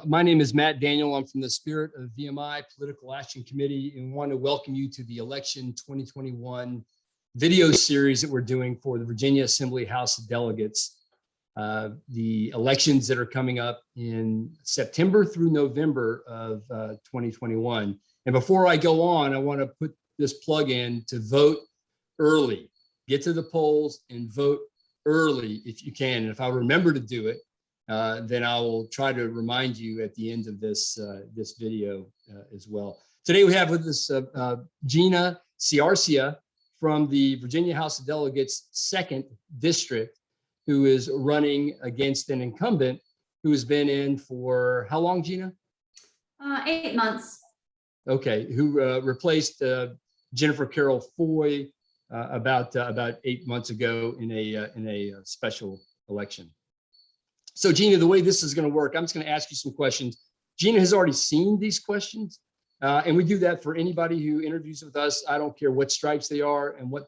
My name is Matt Daniel. I'm from the Spirit of VMI Political Action Committee and want to welcome you to the Election 2021 video series that we're doing for the Virginia Assembly House of Delegates. The elections that are coming up in September through November of 2021. And before I go on, I want to put this plug in to vote early. Get to the polls and vote early if you can. And if I remember to do it, then I will try to remind you at the end of this this video as well. Today we have with us Gina Ciarcia from the Virginia House of Delegates 2nd District, who is running against an incumbent who has been in for how long, Gina? 8 months. Okay, who replaced Jennifer Carroll Foy about 8 months ago in a special election. So Gina, the way this is going to work, I'm just going to ask you some questions. Gina has already seen these questions, and we do that for anybody who interviews with us. I don't care what stripes they are and what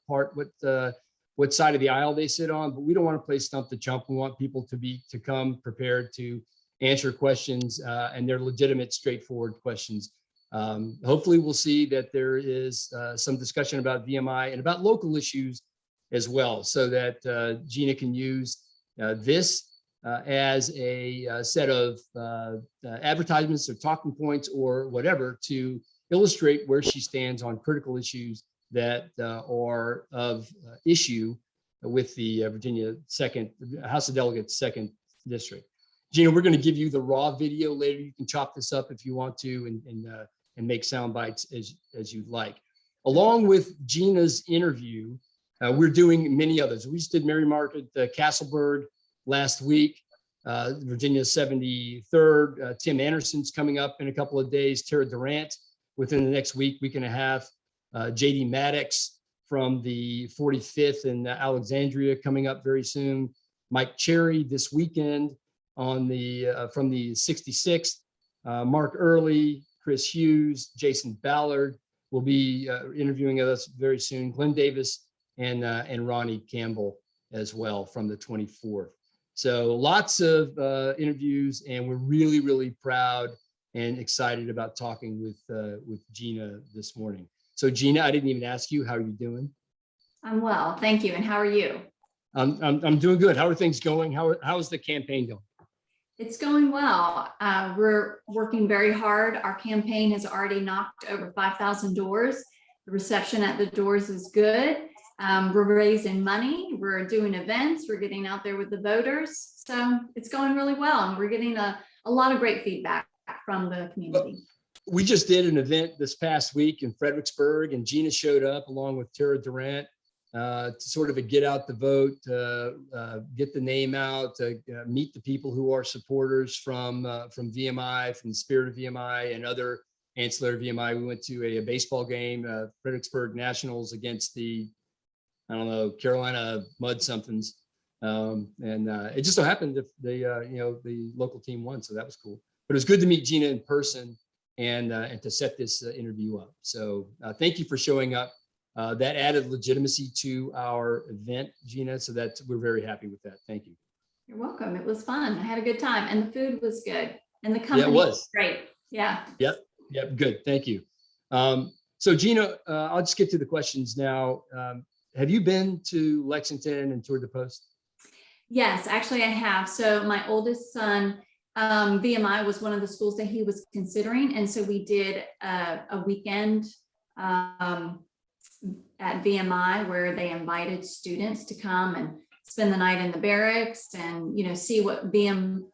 side of the aisle they sit on, but we don't want to play stump the chump. We want people to come prepared to answer questions, and they're legitimate, straightforward questions. Hopefully we'll see that there is some discussion about VMI and about local issues as well, so that Gina can use this as a set of advertisements or talking points or whatever to illustrate where she stands on critical issues that are of issue with the Virginia House of Delegates 2nd District. Gina, we're going to give you the raw video later. You can chop this up if you want to and make sound bites as you'd like. Along with Gina's interview, we're doing many others. We just did Mary Margaret Castleberg last week, Virginia 73rd. Tim Anderson's coming up in a couple of days. Tara Durant within the next week and a half. JD Maddox from the 45th in Alexandria coming up very soon. Mike Cherry this weekend on from the 66th. Mark Early, Chris Hughes, Jason Ballard will be interviewing us very soon. Glenn Davis and Ronnie Campbell as well from the 24th. So lots of interviews, and we're really, really proud and excited about talking with Gina this morning. So Gina, I didn't even ask you, how are you doing? I'm well, thank you. And how are you? I'm doing good. How are things going? How is the campaign going? It's going well. We're working very hard. Our campaign has already knocked over 5,000 doors. The reception at the doors is good. We're raising money. We're doing events. We're getting out there with the voters. So it's going really well. And we're getting a lot of great feedback from the community. We just did an event this past week in Fredericksburg, and Gina showed up along with Tara Durant to sort of get out the vote, get the name out, meet the people who are supporters from VMI, from the Spirit of VMI and other ancillary VMI. We went to a baseball game, Fredericksburg Nationals against the, I don't know, Carolina Mud somethings, and it just so happened that the local team won, so that was cool. But it was good to meet Gina in person and to set this interview up. So thank you for showing up. That added legitimacy to our event, Gina, so we're very happy with that. Thank you. You're welcome. It was fun. I had a good time, and the food was good, and the company was great. Yeah. Yep. Good. Thank you. So Gina, I'll just get to the questions now. Have you been to Lexington and toured the Post? Yes, actually I have. So my oldest son, VMI was one of the schools that he was considering. And so we did a weekend at VMI where they invited students to come and spend the night in the barracks and, see what VMI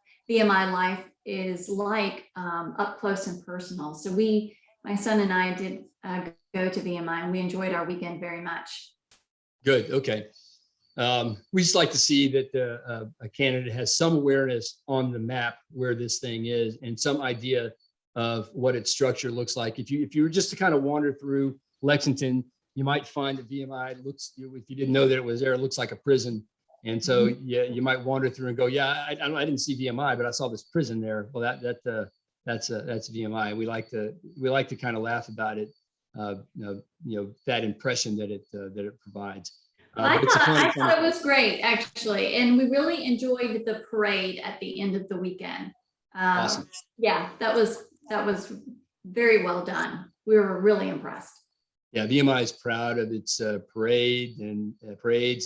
life is like up close and personal. So my son and I did go to VMI, and we enjoyed our weekend very much. Good. Okay. We just like to see that a candidate has some awareness on the map where this thing is and some idea of what its structure looks like. If you were just to kind of wander through Lexington, you might find that VMI looks, if you didn't know that it was there, it looks like a prison. And so you might wander through and go, yeah, I didn't see VMI, but I saw this prison there. Well, that's VMI. We like to kind of laugh about it. That impression that it provides. I thought it was great, actually, and we really enjoyed the parade at the end of the weekend. Awesome. Yeah, that was very well done. We were really impressed. Yeah, VMI is proud of its parades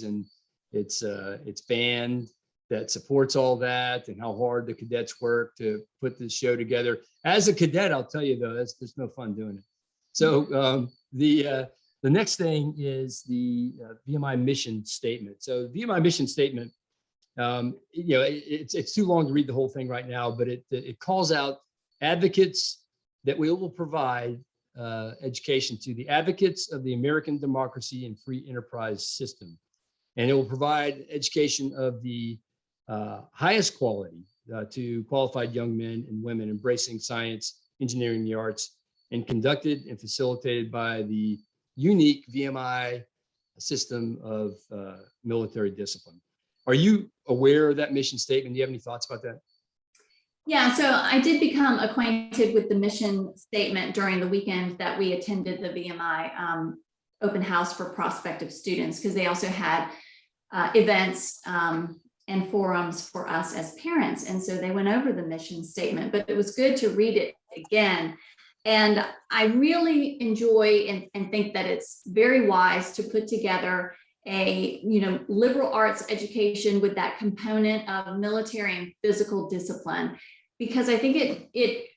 and its band that supports all that, and how hard the cadets work to put this show together. As a cadet, I'll tell you though, there's no fun doing it. So the next thing is the VMI Mission Statement. So VMI Mission Statement, it's too long to read the whole thing right now, but it calls out advocates that we will provide education to, the advocates of the American democracy and free enterprise system. And it will provide education of the highest quality to qualified young men and women embracing science, engineering, the arts, and conducted and facilitated by the unique VMI system of military discipline. Are you aware of that mission statement? Do you have any thoughts about that? Yeah, so I did become acquainted with the mission statement during the weekend that we attended the VMI open house for prospective students, because they also had events and forums for us as parents. And so they went over the mission statement, but it was good to read it again. And I really enjoy and think that it's very wise to put together a liberal arts education with that component of military and physical discipline, because I think it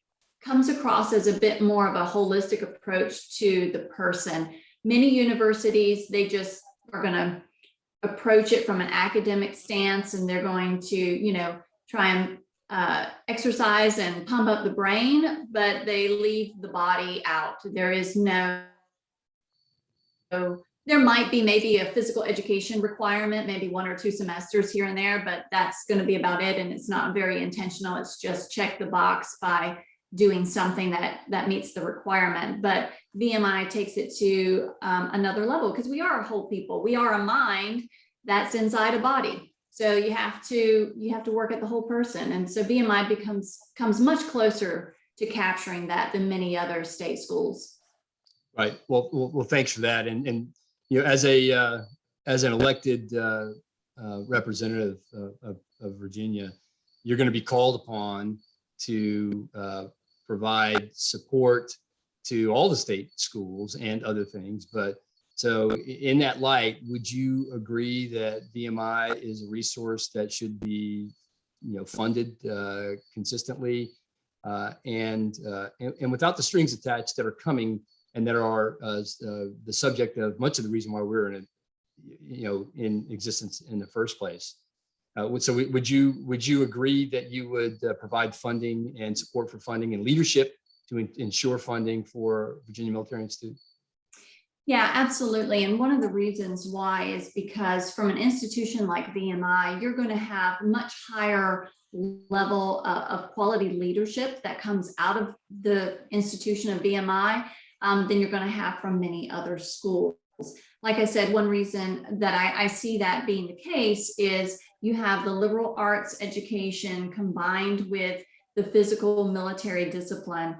comes across as a bit more of a holistic approach to the person. Many universities, they just are going to approach it from an academic stance, and they're going to try and exercise and pump up the brain, but they leave the body out. There is there might be maybe a physical education requirement, maybe 1 or 2 semesters here and there, but that's going to be about it. And it's not very intentional. It's just check the box by doing something that meets the requirement. But VMI takes it to another level, because we are a whole people. We are a mind that's inside a body. So you have to work at the whole person. And so VMI comes much closer to capturing that than many other state schools. Right. Well, thanks for that. And as an elected representative of Virginia, you're going to be called upon to provide support to all the state schools and other things. But so in that light, would you agree that VMI is a resource that should be funded consistently and without the strings attached that are coming and that are the subject of much of the reason why we're in existence in the first place? So would you agree that you would provide funding and support for funding and leadership to ensure funding for Virginia Military Institute? Yeah, absolutely. And one of the reasons why is because from an institution like VMI, you're going to have much higher level of quality leadership that comes out of the institution of VMI than you're going to have from many other schools. Like I said, one reason that I see that being the case is you have the liberal arts education combined with the physical military discipline,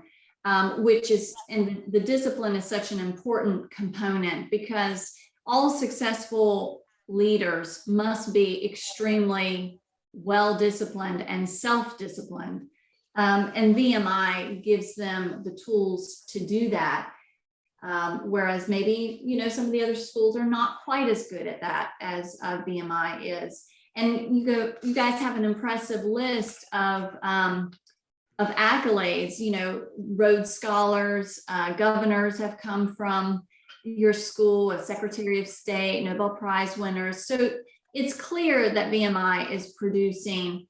which is, and the discipline is such an important component, because all successful leaders must be extremely well-disciplined and self-disciplined. And VMI gives them the tools to do that. Whereas maybe, some of the other schools are not quite as good at that as VMI is. And you guys have an impressive list of accolades, Rhodes Scholars, governors have come from your school, a Secretary of State, Nobel Prize winners. So it's clear that VMI is producing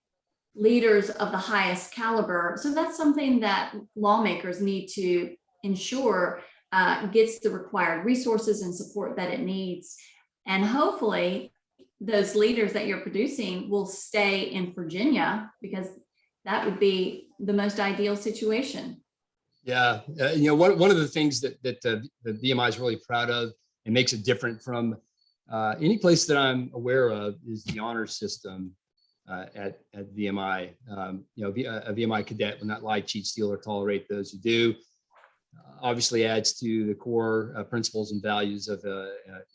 leaders of the highest caliber. So that's something that lawmakers need to ensure gets the required resources and support that it needs. And hopefully those leaders that you're producing will stay in Virginia, because that would be the most ideal situation. Yeah, one of the things that the VMI is really proud of and makes it different from any place that I'm aware of is the honor system at VMI. A VMI cadet will not lie, cheat, steal, or tolerate those who do. Obviously adds to the core principles and values of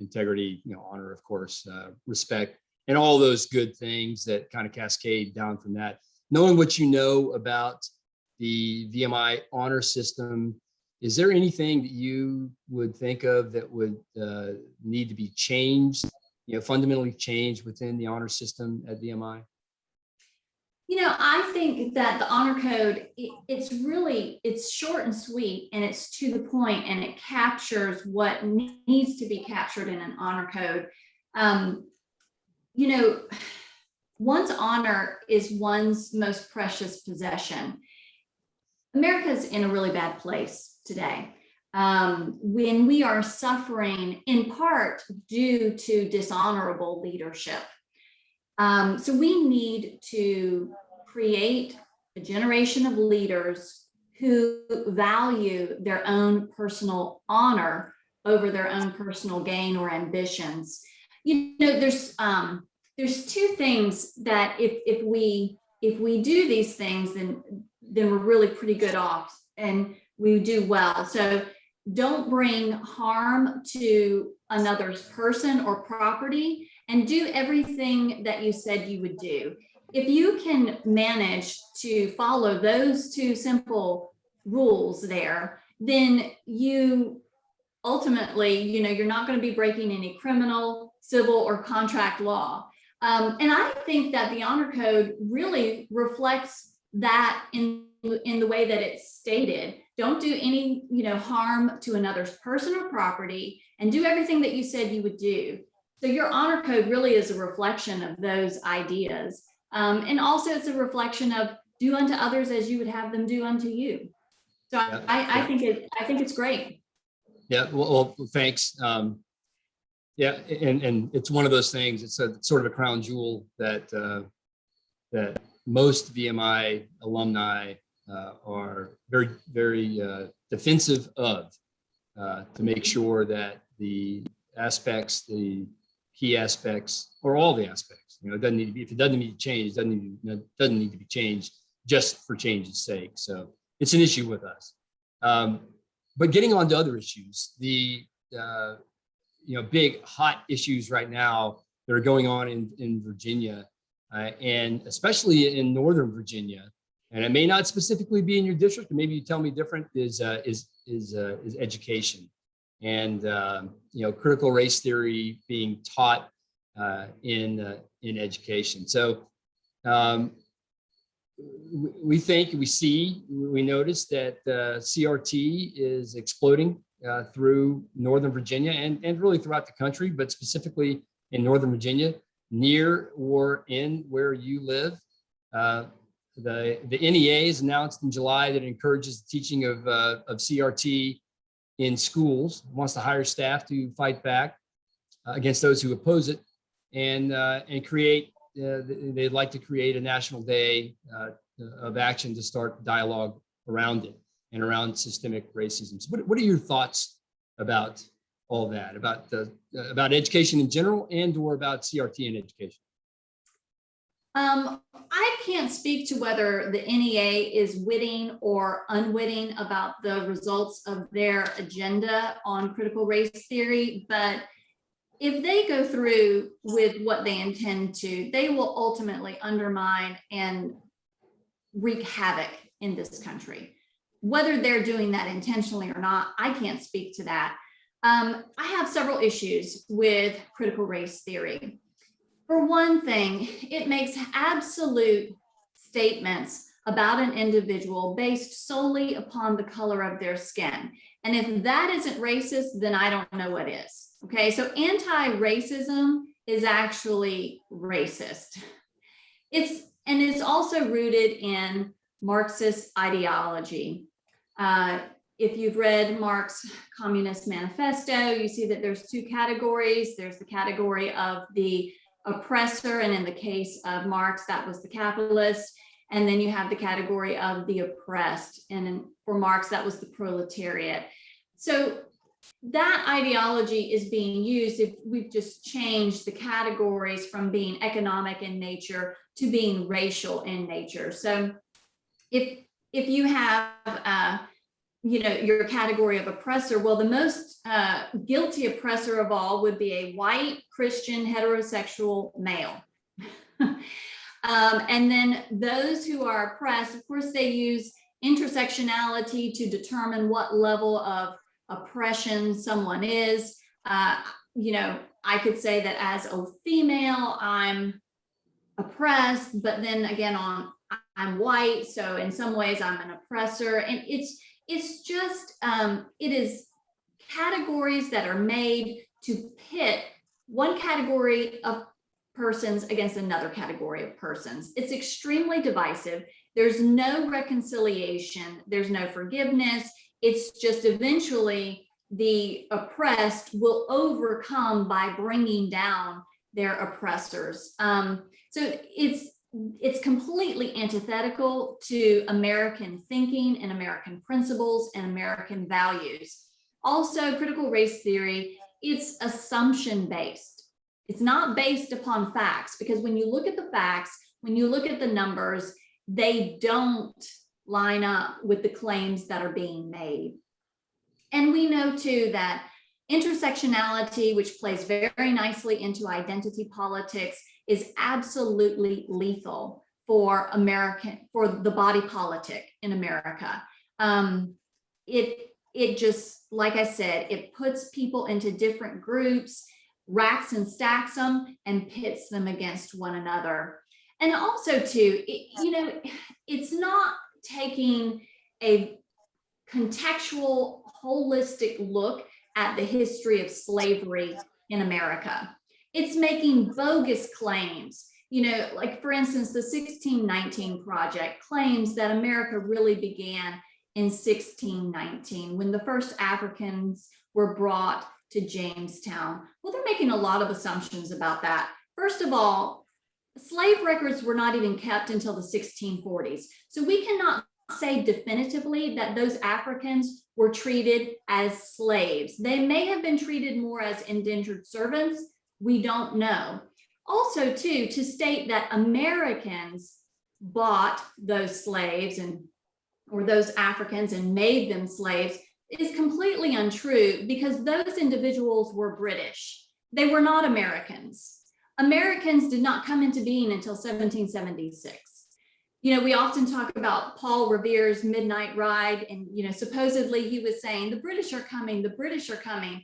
integrity, honor, of course, respect, and all those good things that kind of cascade down from that. knowing what you know about the VMI honor system, is there anything that you would think of that would need to be changed, fundamentally changed within the honor system at VMI? I think that the honor code, it's short and sweet, and it's to the point, and it captures what needs to be captured in an honor code. One's honor is one's most precious possession. America's in a really bad place today. When we are suffering in part due to dishonorable leadership. So we need to create a generation of leaders who value their own personal honor over their own personal gain or ambitions. There's two things that if we do these things, then we're really pretty good off, and we do well. So don't bring harm to another's person or property, and do everything that you said you would do. If you can manage to follow those two simple rules there, then you ultimately, you're not going to be breaking any criminal, civil, or contract law. And I think that the honor code really reflects that in the way that it's stated. Don't do any, harm to another's person or property, and do everything that you said you would do. So your honor code really is a reflection of those ideas. And also it's a reflection of do unto others as you would have them do unto you. So yeah, I think it's great. Yeah, well thanks. Yeah, and it's one of those things. It's a sort of a crown jewel that that most VMI alumni are very, very defensive of, to make sure that the aspects, the key aspects, or all the aspects, it doesn't need to be, if it doesn't need to change, it doesn't need to be changed just for change's sake. So it's an issue with us. But getting on to other issues, the big hot issues right now that are going on in Virginia, and especially in Northern Virginia, and it may not specifically be in your district, or maybe you tell me different, is education, and critical race theory being taught in education. So we notice that CRT is exploding through Northern Virginia and really throughout the country, but specifically in Northern Virginia, near or in where you live. The NEA has announced in July that it encourages the teaching of CRT in schools, wants to hire staff to fight back against those who oppose it, and create. They'd like to create a national day of action to start dialogue around it and around systemic racism. So what are your thoughts about all that, about education in general, and or about CRT in education? I can't speak to whether the NEA is witting or unwitting about the results of their agenda on critical race theory, but if they go through with what they intend to, they will ultimately undermine and wreak havoc in this country. Whether they're doing that intentionally or not, I can't speak to that. I have several issues with critical race theory. For one thing, it makes absolute statements about an individual based solely upon the color of their skin. And if that isn't racist, then I don't know what is. Okay, so anti-racism is actually racist. It's also rooted in Marxist ideology. If you've read Marx's Communist Manifesto, you see that there's two categories. There's the category of the oppressor, and in the case of Marx, that was the capitalist. And then you have the category of the oppressed, and for Marx, that was the proletariat. So that ideology is being used if we've just changed the categories from being economic in nature to being racial in nature. So if you have your category of oppressor, well, the most guilty oppressor of all would be a white Christian heterosexual male. And then those who are oppressed, of course, they use intersectionality to determine what level of oppression someone is. You know, I could say that as a female, I'm oppressed, but then again, I'm white, so in some ways I'm an oppressor, and it's just it is categories that are made to pit one category of persons against another category of persons. It's extremely divisive. There's no reconciliation. There's no forgiveness. It's just eventually the oppressed will overcome by bringing down their oppressors. So it's completely antithetical to American thinking and American principles and American values. Also, critical race theory, it's assumption based. It's not based upon facts, because when you look at the facts, when you look at the numbers, they don't line up with the claims that are being made. And we know too that intersectionality, which plays very nicely into identity politics, is absolutely lethal for the body politic in America. It just, like I said, it puts people into different groups, racks and stacks them, and pits them against one another. And also too, you know, it's not taking a contextual, holistic look at the history of slavery in America. It's making bogus claims. You know, like for instance, the 1619 Project claims that America really began in 1619 when the first Africans were brought to Jamestown. Well, they're making a lot of assumptions about that. First of all, slave records were not even kept until the 1640s. So we cannot say definitively that those Africans were treated as slaves. They may have been treated more as indentured servants. We don't know. Also, too, to state that Americans bought those slaves or those Africans and made them slaves is completely untrue, because those individuals were British. They were not Americans. Americans did not come into being until 1776. You know, we often talk about Paul Revere's Midnight Ride, and, you know, supposedly he was saying, the British are coming, the British are coming,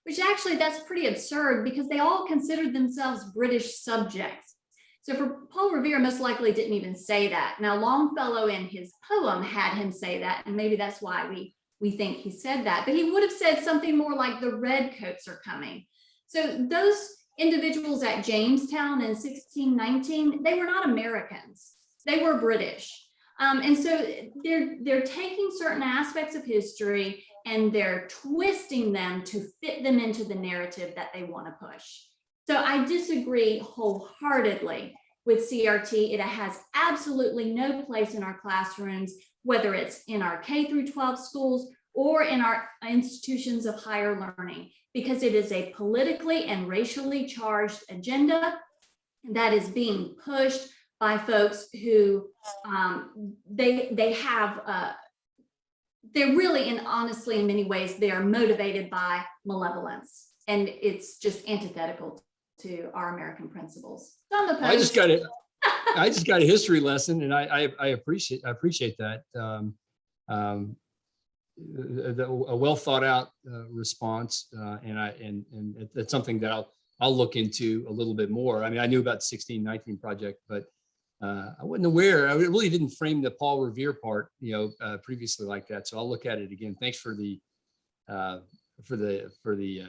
which actually that's pretty absurd, because they all considered themselves British subjects. So for Paul Revere, most likely didn't even say that. Now, Longfellow in his poem had him say that, and maybe that's why we think he said that, but he would have said something more like the redcoats are coming. So those individuals at Jamestown in 1619, they were not Americans. They were British. And so they're taking certain aspects of history and they're twisting them to fit them into the narrative that they want to push. So I disagree wholeheartedly with CRT. It has absolutely no place in our classrooms, whether it's in our K through 12 schools or in our institutions of higher learning, because it is a politically and racially charged agenda that is being pushed by folks who they're really, and honestly, in many ways, they are motivated by malevolence, and it's just antithetical to our American principles. I just got a history lesson, and I appreciate that. A well thought out response, and that's something that I'll look into a little bit more. I mean, I knew about the 1619 Project, but I wasn't aware. I really didn't frame the Paul Revere part, previously like that. So I'll look at it again. Thanks for the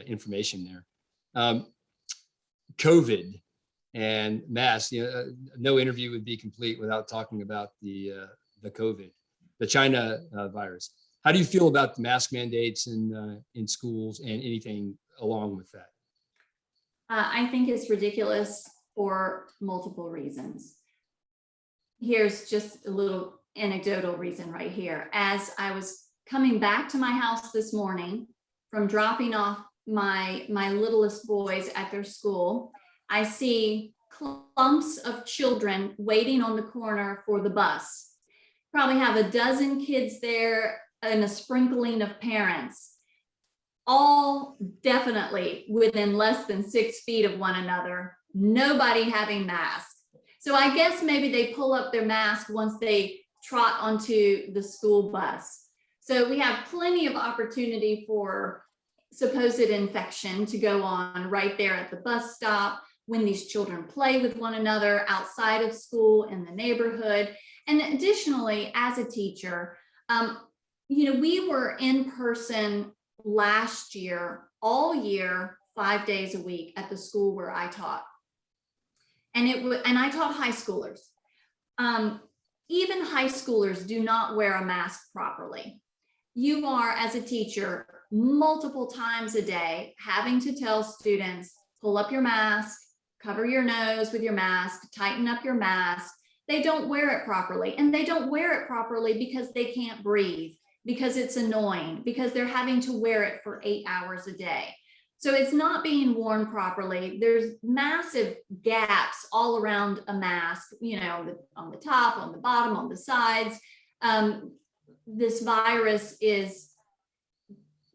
information there. COVID and masks. No interview would be complete without talking about the COVID, the China virus. How do you feel about the mask mandates in schools and anything along with that? I think it's ridiculous for multiple reasons. Here's just a little anecdotal reason right here. As I was coming back to my house this morning from dropping off my littlest boys at their school, I see clumps of children waiting on the corner for the bus. Probably have a dozen kids there and a sprinkling of parents, all definitely within less than 6 feet of one another, nobody having masks. So I guess maybe they pull up their mask once they trot onto the school bus. So we have plenty of opportunity for supposed infection to go on right there at the bus stop, when these children play with one another outside of school in the neighborhood. And additionally, as a teacher, we were in person last year, all year, 5 days a week at the school where I taught. And I taught high schoolers. Even high schoolers do not wear a mask properly. You are, as a teacher, multiple times a day having to tell students, pull up your mask, cover your nose with your mask, tighten up your mask. They don't wear it properly, and they don't wear it properly because they can't breathe, because it's annoying, because they're having to wear it for 8 hours a day. So it's not being worn properly. There's massive gaps all around a mask, on the top, on the bottom, on the sides. This virus is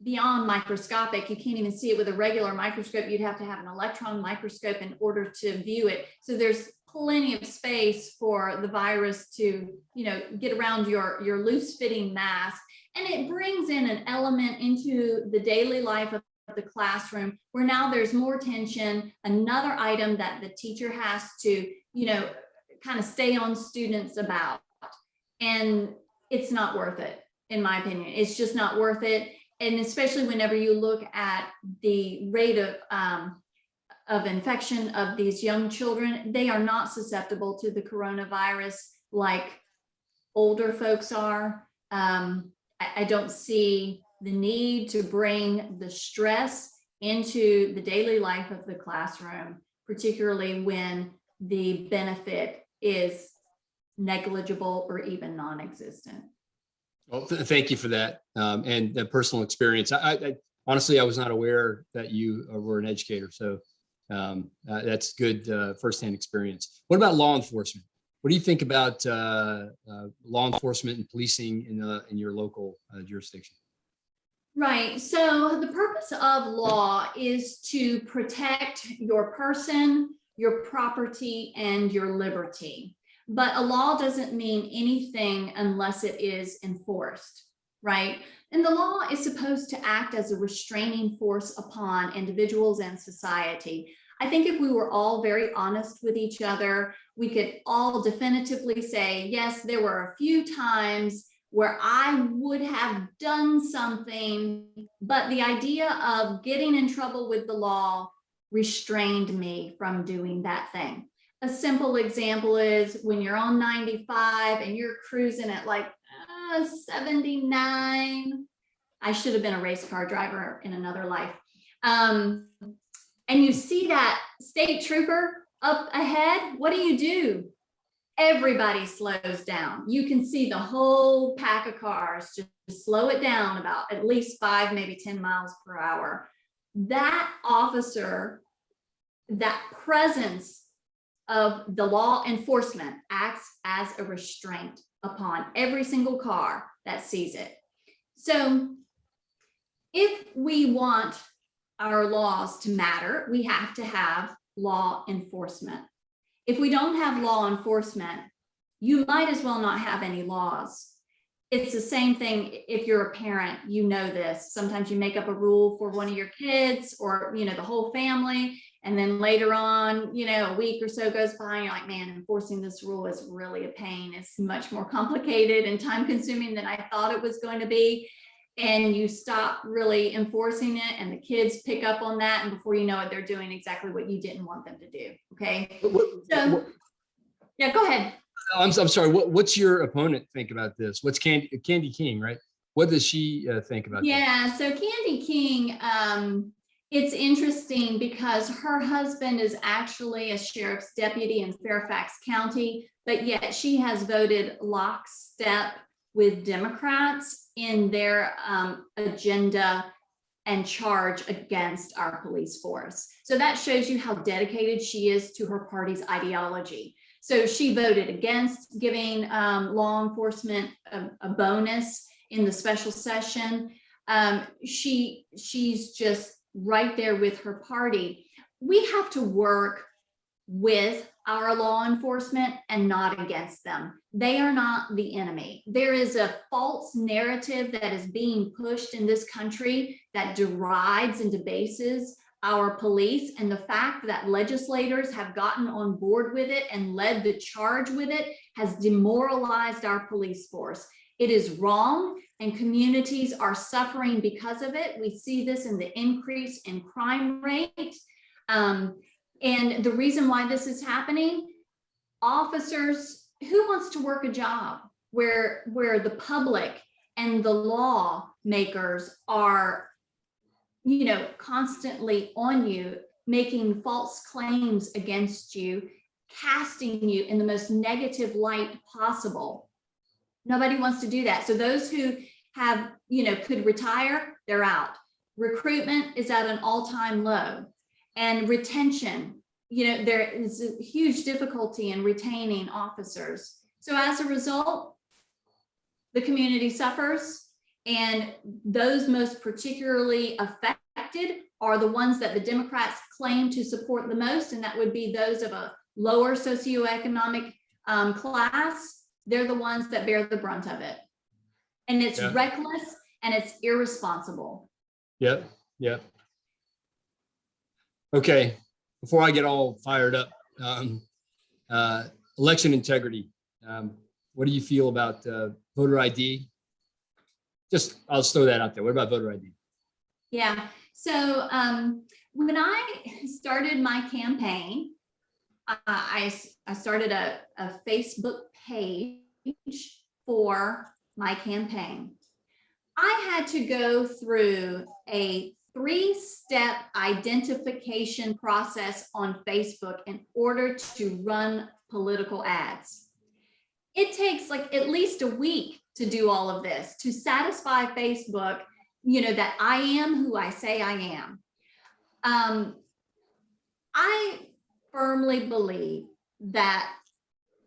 beyond microscopic. You can't even see it with a regular microscope. You'd have to have an electron microscope in order to view it. So there's plenty of space for the virus to, get around your loose fitting mask. And it brings in an element into the daily life of the classroom where now there's more tension, another item that the teacher has to, kind of stay on students about. And it's not worth it, in my opinion. It's just not worth it. And especially whenever you look at the rate of infection of these young children, they are not susceptible to the coronavirus like older folks are. I don't see the need to bring the stress into the daily life of the classroom, particularly when the benefit is negligible or even non-existent. Well, thank you for that, and the personal experience. I honestly, I was not aware that you were an educator, so that's good firsthand experience. What about law enforcement? What do you think about law enforcement and policing in your local jurisdiction? Right. So the purpose of law is to protect your person, your property, and your liberty. But a law doesn't mean anything unless it is enforced, right? And the law is supposed to act as a restraining force upon individuals and society. I think if we were all very honest with each other, we could all definitively say, yes, there were a few times where I would have done something, but the idea of getting in trouble with the law restrained me from doing that thing. A simple example is when you're on 95 and you're cruising at like 79. I should have been a race car driver in another life. And you see that state trooper up ahead, what do? Everybody slows down. You can see the whole pack of cars just slow it down about at least 5, maybe 10 miles per hour. That officer, that presence of the law enforcement acts as a restraint upon every single car that sees it. So if we want our laws to matter, we have to have law enforcement. If we don't have law enforcement, you might as well not have any laws. It's the same thing if you're a parent, you know this. Sometimes you make up a rule for one of your kids or, the whole family. And then later on, a week or so goes by and you're like, man, enforcing this rule is really a pain. It's much more complicated and time consuming than I thought it was going to be. And you stop really enforcing it and the kids pick up on that. And before you know it, they're doing exactly what you didn't want them to do. Okay. Yeah, go ahead. I'm sorry. What's your opponent think about this? What's Candy King, right? What does she think about this? Yeah, so Candy King, it's interesting because her husband is actually a sheriff's deputy in Fairfax County, but yet she has voted lockstep with Democrats in their agenda and charge against our police force. So that shows you how dedicated she is to her party's ideology. So she voted against giving law enforcement a bonus in the special session. She's just right there with her party. We have to work with our law enforcement and not against them. They are not the enemy. There is a false narrative that is being pushed in this country that derides and debases our police, and the fact that legislators have gotten on board with it and led the charge with it has demoralized our police force. It is wrong, and communities are suffering because of it. We see this in the increase in crime rate. And the reason why this is happening, officers, who wants to work a job where the public and the law makers are, constantly on you, making false claims against you, casting you in the most negative light possible? Nobody wants to do that. So those who have, could retire, they're out. Recruitment is at an all-time low. And retention, there is a huge difficulty in retaining officers. So as a result, the community suffers, and those most particularly affected are the ones that the Democrats claim to support the most, and that would be those of a lower socioeconomic class. They're the ones that bear the brunt of it. And it's reckless and it's irresponsible. Yep. Okay, before I get all fired up, election integrity. What do you feel about voter ID? I'll just throw that out there. What about voter ID? Yeah, so when I started my campaign, I started a Facebook page for my campaign. I had to go through a 3-step identification process on Facebook in order to run political ads. It takes like at least a week to do all of this, to satisfy Facebook, that I am who I say I am. I firmly believe that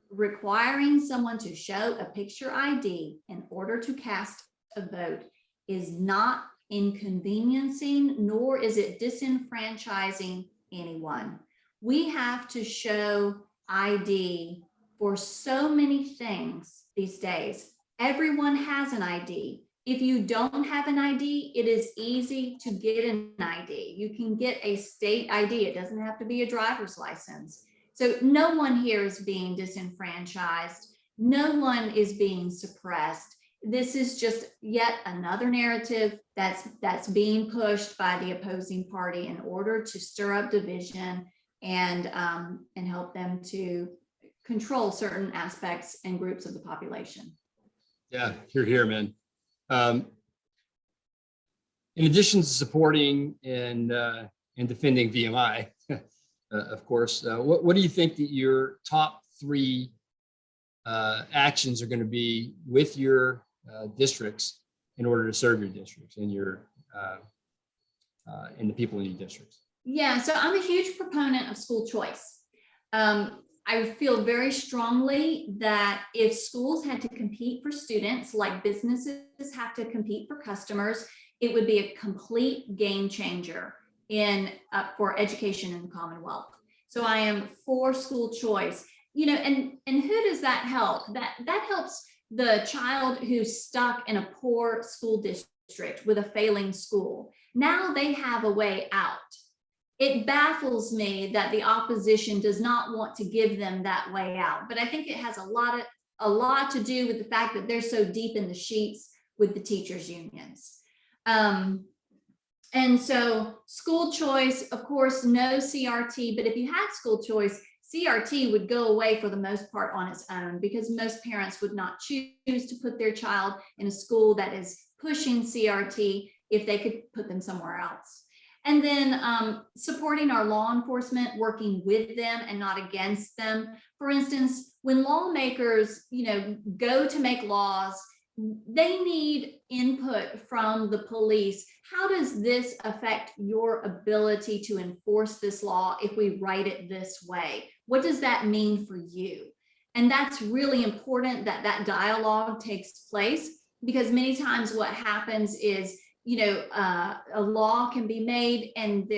requiring someone to show a picture ID in order to cast a vote is not inconveniencing, nor is it disenfranchising anyone. We have to show ID for so many things these days. Everyone has an ID. If you don't have an ID, it is easy to get an ID. You can get a state ID. It doesn't have to be a driver's license. So no one here is being disenfranchised. No one is being suppressed. This is just yet another narrative that's being pushed by the opposing party in order to stir up division and help them to control certain aspects and groups of the population. Yeah, here, man. In addition to supporting and defending VMI, of course, what do you think that your top 3 actions are going to be with your districts in order to serve your districts and and the people in your districts? Yeah, so I'm a huge proponent of school choice. I feel very strongly that if schools had to compete for students like businesses have to compete for customers, it would be a complete game changer for education in the Commonwealth. So I am for school choice, and who does that help? That helps the child who's stuck in a poor school district with a failing school. Now they have a way out. It baffles me that the opposition does not want to give them that way out, but I think it has a lot to do with the fact that they're so deep in the sheets with the teachers' unions. And so school choice, of course, no CRT, but if you had school choice, CRT would go away for the most part on its own, because most parents would not choose to put their child in a school that is pushing CRT if they could put them somewhere else. And then supporting our law enforcement, working with them and not against them. For instance, when lawmakers, go to make laws, they need input from the police. How does this affect your ability to enforce this law if we write it this way? What does that mean for you? And that's really important that that dialogue takes place, because many times what happens is, a law can be made and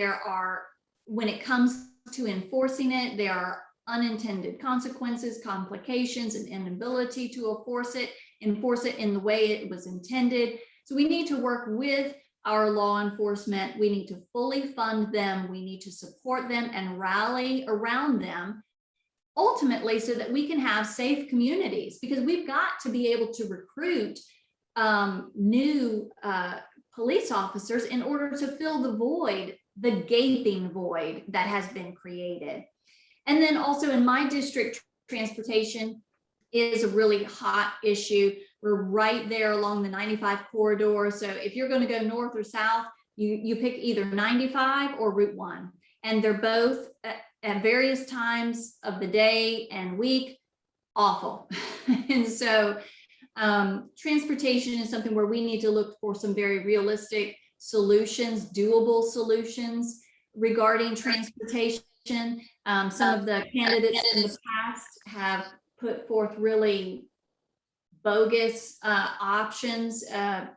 when it comes to enforcing it, there are unintended consequences, complications, and inability to enforce it in the way it was intended. So we need to work with our law enforcement. We need to fully fund them. We need to support them and rally around them, ultimately, so that we can have safe communities, because we've got to be able to recruit new police officers in order to fill the void, the gaping void that has been created. And then also in my district, transportation is a really hot issue. We're right there along the 95 corridor. So if you're going to go north or south, you pick either 95 or Route 1. And they're both at various times of the day and week awful. And so transportation is something where we need to look for some very realistic solutions, doable solutions regarding transportation. Some of the candidates in the past have put forth really bogus options. For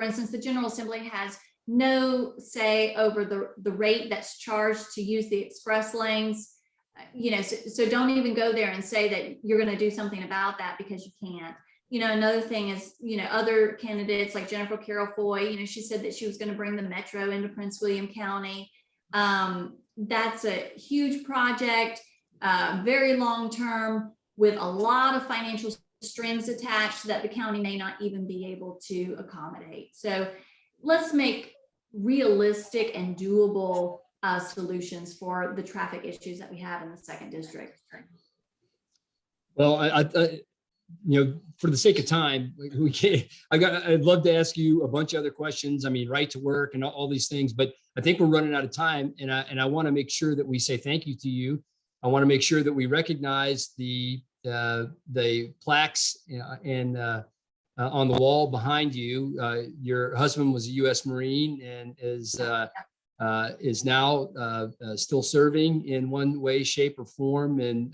instance, the General Assembly has no say over the rate that's charged to use the express lanes. So don't even go there and say that you're going to do something about that, because you can't. Another thing is, other candidates like Jennifer Carroll Foy, she said that she was going to bring the metro into Prince William County. That's a huge project, very long-term, with a lot of financial strings attached that the county may not even be able to accommodate. So let's make realistic and doable solutions for the traffic issues that we have in the 2nd District. Well, for the sake of time, we can't. I'd love to ask you a bunch of other questions. I mean, right to work and all these things, but I think we're running out of time, and I want to make sure that we say thank you to you. I want to make sure that we recognize the plaques and on the wall behind you. Your husband was a U.S. Marine and is now still serving in one way, shape, or form, and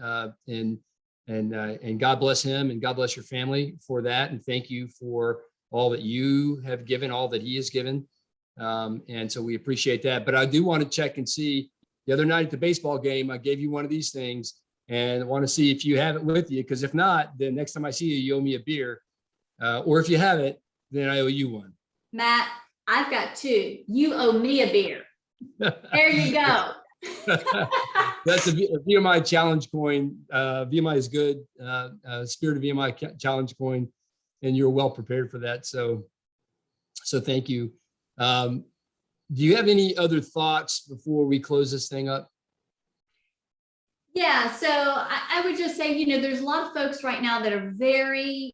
God bless him and God bless your family for that. And thank you for all that you have given, all that he has given. And so we appreciate that. But I do want to check and see. The other night at the baseball game, I gave you one of these things, and I want to see if you have it with you, because if not, then next time I see you, you owe me a beer. Or if you have it, then I owe you one. Matt, I've got 2. You owe me a beer. There you go. That's a VMI challenge coin. VMI is good. Spirit of VMI challenge coin, and you're well prepared for that. So thank you. Do you have any other thoughts before we close this thing up? Yeah, so I would just say, there's a lot of folks right now that are very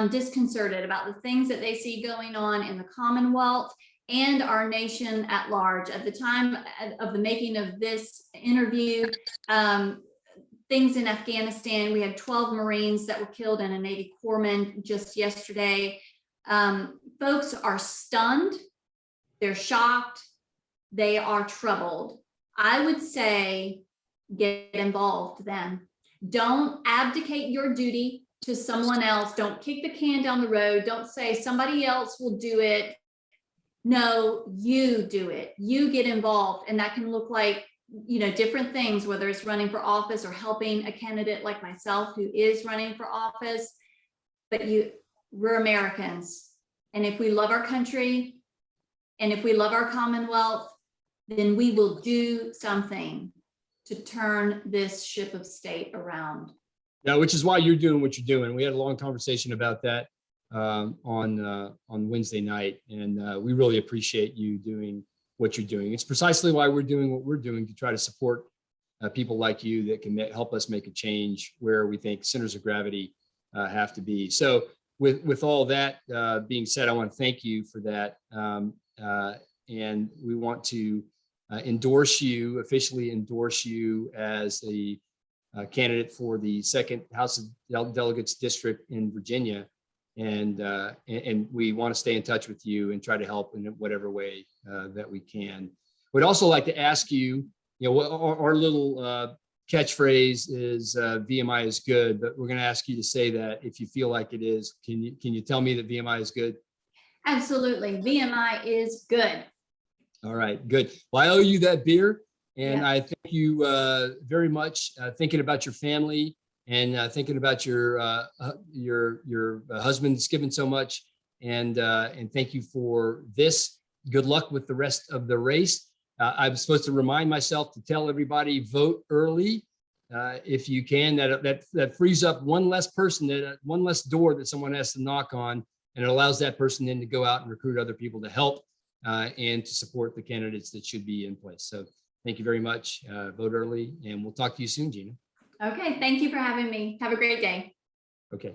disconcerted about the things that they see going on in the Commonwealth and our nation at large. At the time of the making of this interview, things in Afghanistan, we had 12 Marines that were killed and a Navy corpsman just yesterday. Folks are stunned. They're shocked. They are troubled. I would say get involved then. Don't abdicate your duty to someone else. Don't kick the can down the road. Don't say somebody else will do it. No, you do it. You get involved. And that can look like, different things, whether it's running for office or helping a candidate like myself who is running for office. But we're Americans. And if we love our country, and if we love our Commonwealth, then we will do something to turn this ship of state around. Yeah, which is why you're doing what you're doing. We had a long conversation about that on Wednesday night, and we really appreciate you doing what you're doing. It's precisely why we're doing what we're doing, to try to support people like you that can help us make a change where we think centers of gravity have to be. So with all that being said, I want to thank you for that. And we want to officially endorse you as a candidate for the 2nd House of Delegates district in Virginia. And we want to stay in touch with you and try to help in whatever way that we can. We'd also like to ask you, our little catchphrase is VMI is good, but we're going to ask you to say that if you feel like it is. Can you tell me that VMI is good? Absolutely. VMI is good. All right, good. Well, I owe you that beer, And Yeah. I thank you very much, thinking about your family and thinking about your husband's given so much. And thank you for this. Good luck with the rest of the race. I'm supposed to remind myself to tell everybody, vote early if you can. That frees up one less person, one less door that someone has to knock on, and it allows that person then to go out and recruit other people to help and to support the candidates that should be in place. So thank you very much. Vote early, and we'll talk to you soon, Gina. Okay, thank you for having me. Have a great day. Okay.